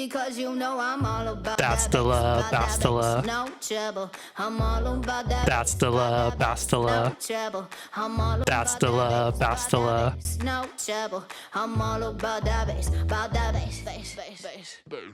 because you know I'm all about Bastila, Bastila. No trouble, I'm all about that. Bastila, Bastila. No trouble, I'm all about Bastila, Bastila. no trouble, I'm all about that bass, about that bass, bass, bass, bass.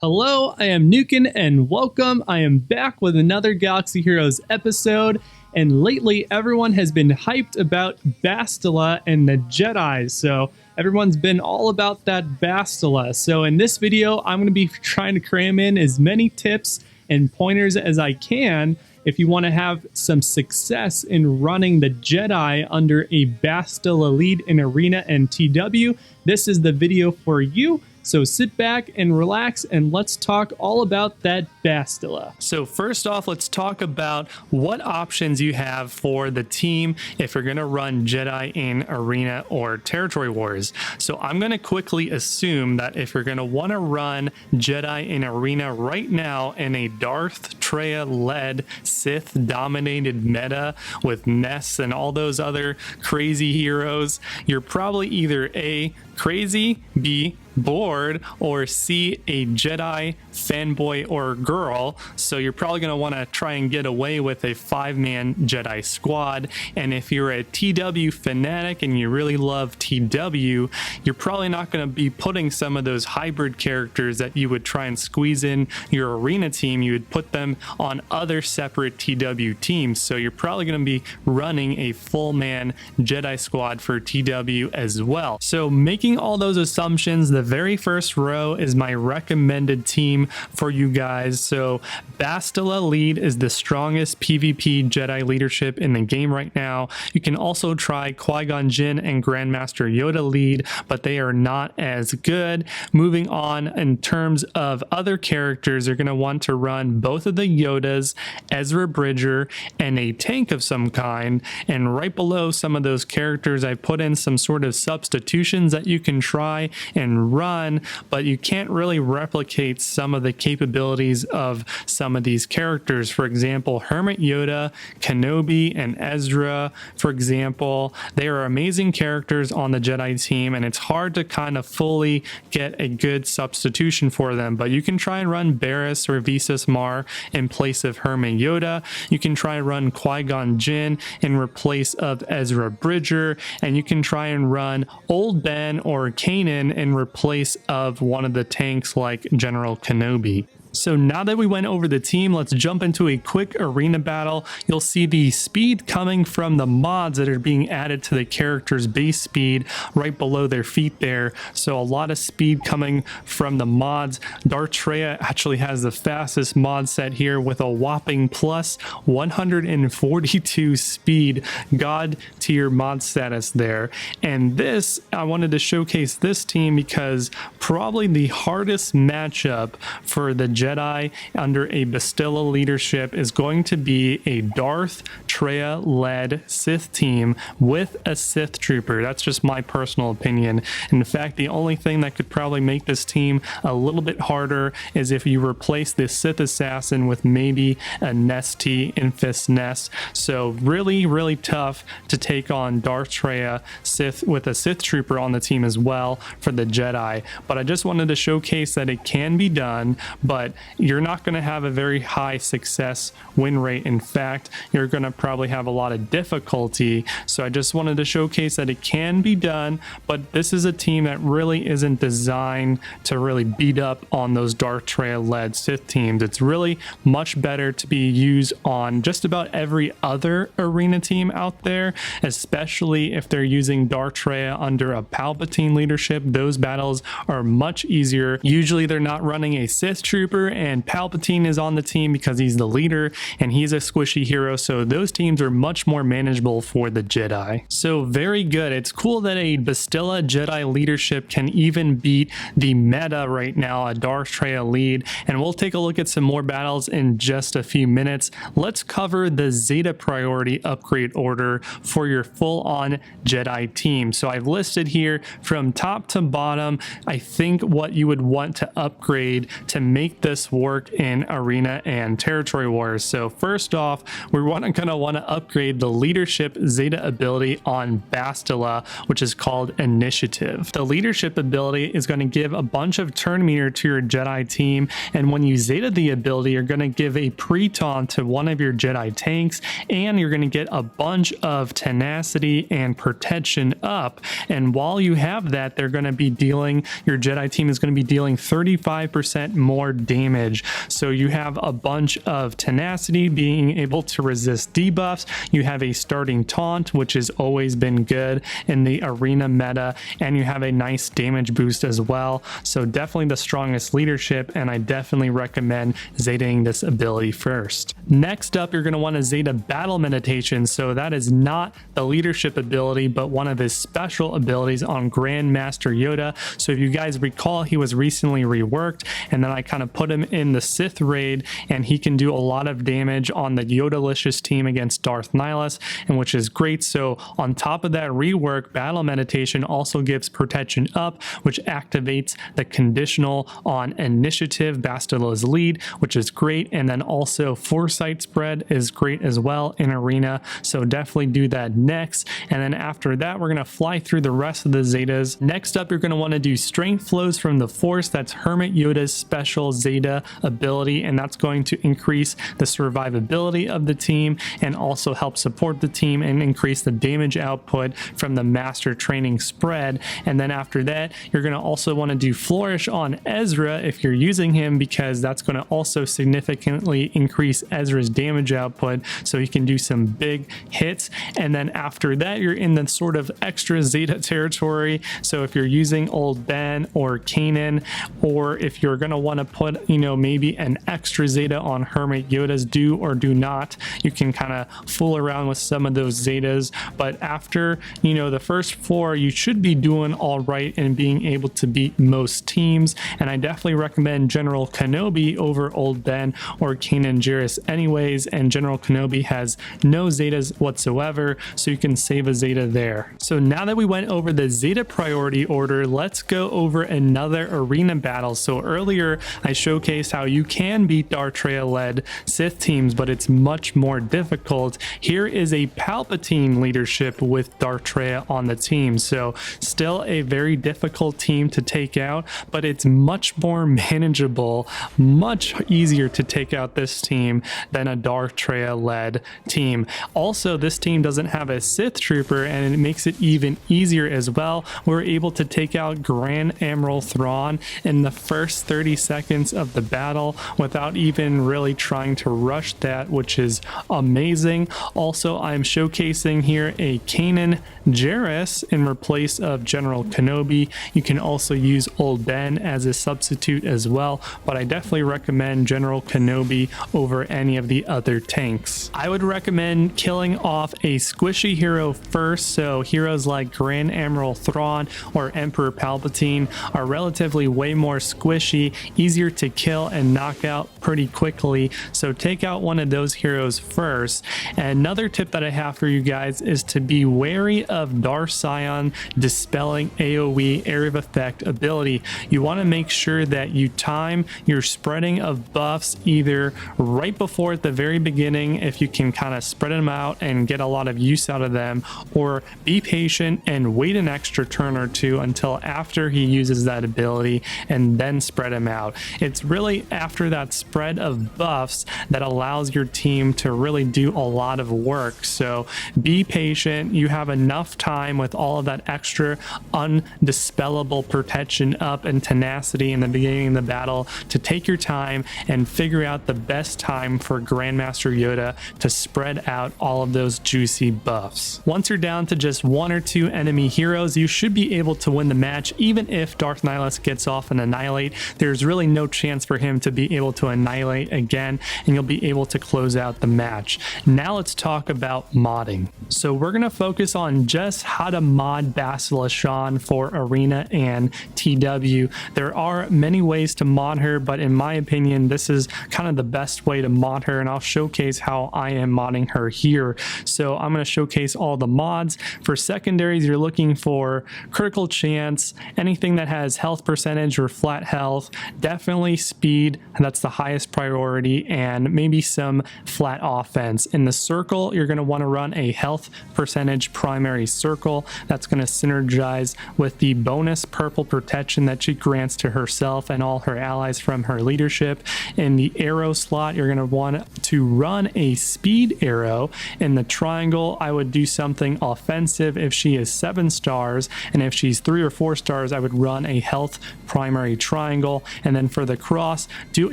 Hello, I am Nukin and welcome. I am back with another Galaxy Heroes episode, and lately everyone has been hyped about Bastila and the Jedi, so everyone's been all about that Bastila. So in this video, I'm going to be trying to cram in as many tips and pointers as I can if you want to have some success in running the Jedi under a Bastila lead in Arena and TW. This is the video for you. So sit back and relax and let's talk all about that Bastila. So first off, let's talk about what options you have for the team if you're going to run Jedi in Arena or Territory Wars. So I'm going to quickly assume that if you're going to want to run Jedi in Arena right now in a Darth Traya-led Sith-dominated meta with Ness and all those other crazy heroes, you're probably either A, crazy, B, bored, or C, a Jedi fanboy or girl. So you're probably going to want to try and get away with a 5-man Jedi squad. And if you're a TW fanatic and you really love TW, you're probably not going to be putting some of those hybrid characters that you would try and squeeze in your Arena team. You would put them on other separate TW teams. So you're probably going to be running a full-man Jedi squad for TW as well. So making all those assumptions, the very first row is my recommended team for you guys. So Bastila lead is the strongest PvP Jedi leadership in the game right now. You can also try Qui-Gon Jinn and Grandmaster Yoda lead, but they are not as good. Moving on, in terms of other characters, you're going to want to run both of the Yodas, Ezra Bridger, and a tank of some kind. And right below some of those characters, I put in some sort of substitutions that you can try and run, but you can't really replicate some of the capabilities of some of these characters. For example, Hermit Yoda, Kenobi, and Ezra, for example, they are amazing characters on the Jedi team, and it's hard to kind of fully get a good substitution for them. But you can try and run Barriss or Visas Mar in place of Hermit Yoda. You can try and run Qui-Gon Jinn in replace of Ezra Bridger, and you can try and run Old Ben or Kanan in replace of one of the tanks like General Kenobi. So now that we went over the team, let's jump into a quick arena battle. You'll see the speed coming from the mods that are being added to the character's base speed right below their feet there. So a lot of speed coming from the mods. Darth Traya actually has the fastest mod set here with a whopping plus 142 speed. God tier mod status there. And this, I wanted to showcase this team because probably the hardest matchup for the Jedi under a Bastila leadership is going to be a Darth Traya-led Sith team with a Sith Trooper. That's just my personal opinion. In fact, the only thing that could probably make this team a little bit harder is if you replace the Sith Assassin with maybe a Nesty Infist Nest. So really, really tough to take on Darth Traya Sith with a Sith Trooper on the team as well for the Jedi. But I just wanted to showcase that it can be done, but you're not going to have a very high success win rate. In fact, you're going to probably have a lot of difficulty. So I just wanted to showcase that it can be done, but this is a team that really isn't designed to really beat up on those Darth Traya led Sith teams. It's really much better to be used on just about every other arena team out there, especially if they're using Darth Traya under a Palpatine leadership. Those battles are much easier. Usually they're not running a Sith Trooper and Palpatine is on the team because he's the leader and he's a squishy hero, so those teams are much more manageable for the Jedi. So very good. It's cool that a Bastila Jedi leadership can even beat the meta right now, a Darth Traya lead, and we'll take a look at some more battles in just a few minutes. Let's cover the Zeta priority upgrade order for your full-on Jedi team. So I've listed here from top to bottom, I think what you would want to upgrade to make the this work in Arena and Territory Wars. So first off, we're gonna want to upgrade the leadership Zeta ability on Bastila, which is called Initiative. The leadership ability is going to give a bunch of turn meter to your Jedi team, and when you Zeta the ability, you're going to give a pre-taunt to one of your Jedi tanks, and you're going to get a bunch of tenacity and protection up. And while you have that, they're going to be dealing, your Jedi team is going to be dealing 35% more damage. So you have a bunch of tenacity, being able to resist debuffs. You have a starting taunt, which has always been good in the arena meta, and you have a nice damage boost as well. So definitely the strongest leadership, and I definitely recommend Zetaing this ability first. Next up, you're going to want to Zeta Battle Meditation. So that is not the leadership ability, but one of his special abilities on Grandmaster Yoda. So if you guys recall, he was recently reworked, and then I kind of put him in the Sith raid, and he can do a lot of damage on the Yodalicious team against Darth Nihilus, and which is great. So on top of that rework, Battle Meditation also gives protection up, which activates the conditional on Initiative, Bastila's lead, which is great. And then also Foresight Spread is great as well in Arena, so definitely do that next. And then after that, we're going to fly through the rest of the Zetas. Next up, you're going to want to do Strength Flows from the Force. That's Hermit Yoda's special Zeta ability, and that's going to increase the survivability of the team and also help support the team and increase the damage output from the Master Training Spread. And then after that, you're going to also want to do Flourish on Ezra if you're using him, because that's going to also significantly increase Ezra's damage output, so he can do some big hits. And then after that, you're in the sort of extra Zeta territory. So if you're using Old Ben or Kanan, or if you're going to want to put, you know, maybe an extra Zeta on Hermit Yoda's do or do not, you can kind of fool around with some of those Zetas. But after, you know, the first 4, you should be doing all right and being able to beat most teams. And I definitely recommend General Kenobi over Old Ben or Kanan Jarrus anyways, and General Kenobi has no Zetas whatsoever, so you can save a Zeta there. So now that we went over the Zeta priority order, let's go over another arena battle. So earlier I showcased how you can beat Darth Traya led Sith teams, but it's much more difficult. Here is a Palpatine leadership with Darth Traya on the team, so still a very difficult team to take out, but it's much more manageable, much easier to take out this team than a Darth Traya led team. Also, this team doesn't have a Sith trooper, and it makes it even easier as well. We're able to take out Grand Admiral Thrawn in the first 30 seconds of the battle without even really trying to rush that, which is amazing. Also, I'm showcasing here a Kanan Jarrus in replace of General Kenobi. You can also use Old Ben as a substitute as well, but I definitely recommend General Kenobi over any of the other tanks. I would recommend killing off a squishy hero first. So heroes like Grand Admiral Thrawn or Emperor Palpatine are relatively way more squishy, easier to kill and knock out pretty quickly, so take out one of those heroes first. And another tip that I have for you guys is to be wary of Darth Sion dispelling AoE area of effect ability. You want to make sure that you time your spreading of buffs either right before at the very beginning, if you can kind of spread them out and get a lot of use out of them, or be patient and wait an extra turn or two until after he uses that ability and then spread them out. It's really after that spread of buffs that allows your team to really do a lot of work. So be patient. You have enough time with all of that extra undispellable protection up and tenacity in the beginning of the battle to take your time and figure out the best time for Grandmaster Yoda to spread out all of those juicy buffs. Once you're down to just 1 or 2 enemy heroes, you should be able to win the match. Even if Darth Nihilus gets off and annihilate, there's really no chance for him to be able to annihilate again, and you'll be able to close out the match. Now let's talk about modding. So we're going to focus on just how to mod Bastila Shan for Arena and TW. There are many ways to mod her, but in my opinion, this is kind of the best way to mod her, and I'll showcase how I am modding her here. So I'm going to showcase all the mods. For secondaries, you're looking for critical chance, anything that has health percentage or flat health. Definitely melee speed, that's the highest priority, and maybe some flat offense. In the circle, you're going to want to run a health percentage primary circle. That's going to synergize with the bonus purple protection that she grants to herself and all her allies from her leadership. In the arrow slot, you're going to want to run a speed arrow. In the triangle, I would do something offensive if she is 7 stars, and if she's 3 or 4 stars, I would run a health primary triangle. And then for the cross, do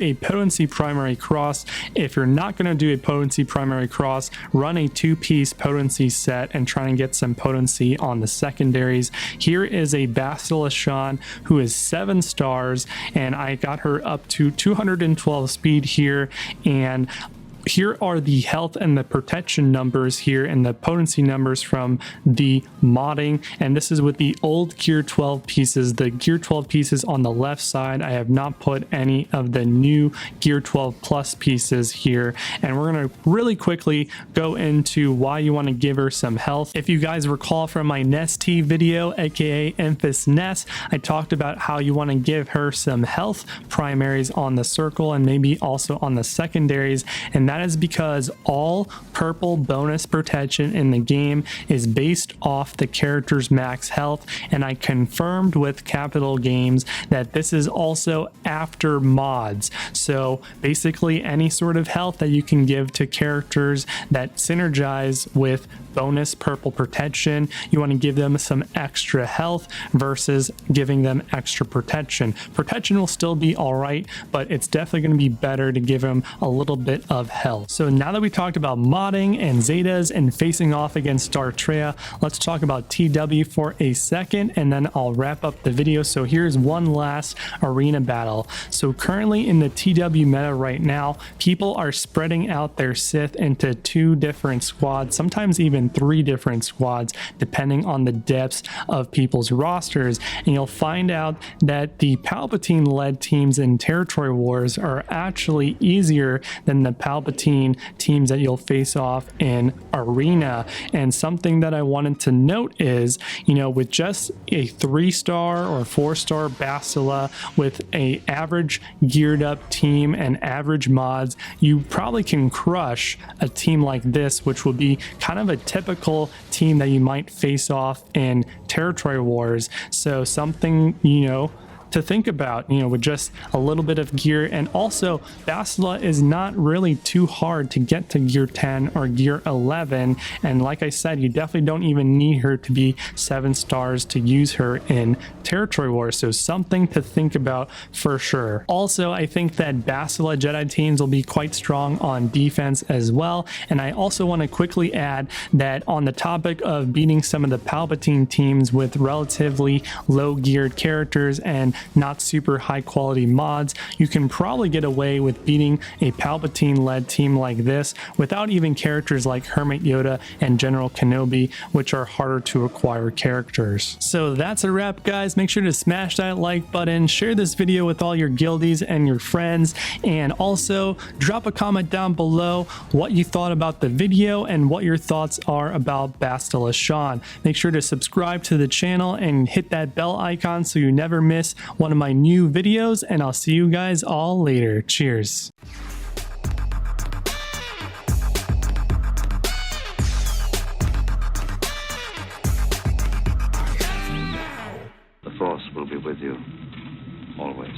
a potency primary cross. If you're not going to do a potency primary cross, run a 2-piece potency set and try and get some potency on the secondaries. Here is a Bastila Shan who is 7 stars, and I got her up to 212 speed here, and here are the health and the protection numbers here and the potency numbers from the modding, and this is with the old gear 12 pieces. The gear 12 pieces on the left side, I have not put any of the new gear 12 plus pieces here, and we're going to really quickly go into why you want to give her some health. If you guys recall from my Nesty video, aka Emphas Nest, I talked about how you want to give her some health primaries on the circle and maybe also on the secondaries, and that is because all purple bonus protection in the game is based off the character's max health, and I confirmed with Capital Games that this is also after mods. So basically any sort of health that you can give to characters that synergize with bonus purple protection, you want to give them some extra health versus giving them extra protection. Protection will still be all right, but it's definitely going to be better to give them a little bit of health. So now that we talked about modding and Zetas and facing off against Star Traya, let's talk about TW for a second, and then I'll wrap up the video. So here's one last arena battle. So currently in the TW meta right now, people are spreading out their Sith into 2 different squads, sometimes even 3 different squads, depending on the depths of people's rosters. And you'll find out that the Palpatine-led teams in Territory Wars are actually easier than the Palpatine teams that you'll face off in Arena. And something that I wanted to note is, you know, with just a 3-star or 4-star Bastila with a average geared up team and average mods, you probably can crush a team like this, which will be kind of a typical team that you might face off in Territory Wars. So something, you know, to think about, you know, with just a little bit of gear. And also Bastila is not really too hard to get to gear 10 or gear 11, and like I said, you definitely don't even need her to be 7 stars to use her in Territory Wars. So something to think about for sure. Also, I think that Bastila Jedi teams will be quite strong on defense as well. And I also want to quickly add that on the topic of beating some of the Palpatine teams with relatively low geared characters and not super high quality mods, you can probably get away with beating a Palpatine led team like this without even characters like Hermit Yoda and General Kenobi, which are harder to acquire characters. So that's a wrap, guys. Make sure to smash that like button, share this video with all your guildies and your friends, and also drop a comment down below what you thought about the video and what your thoughts are about Bastila Shan. Make sure to subscribe to the channel and hit that bell icon so you never miss one of my new videos, and I'll see you guys all later. Cheers. The Force will be with you always.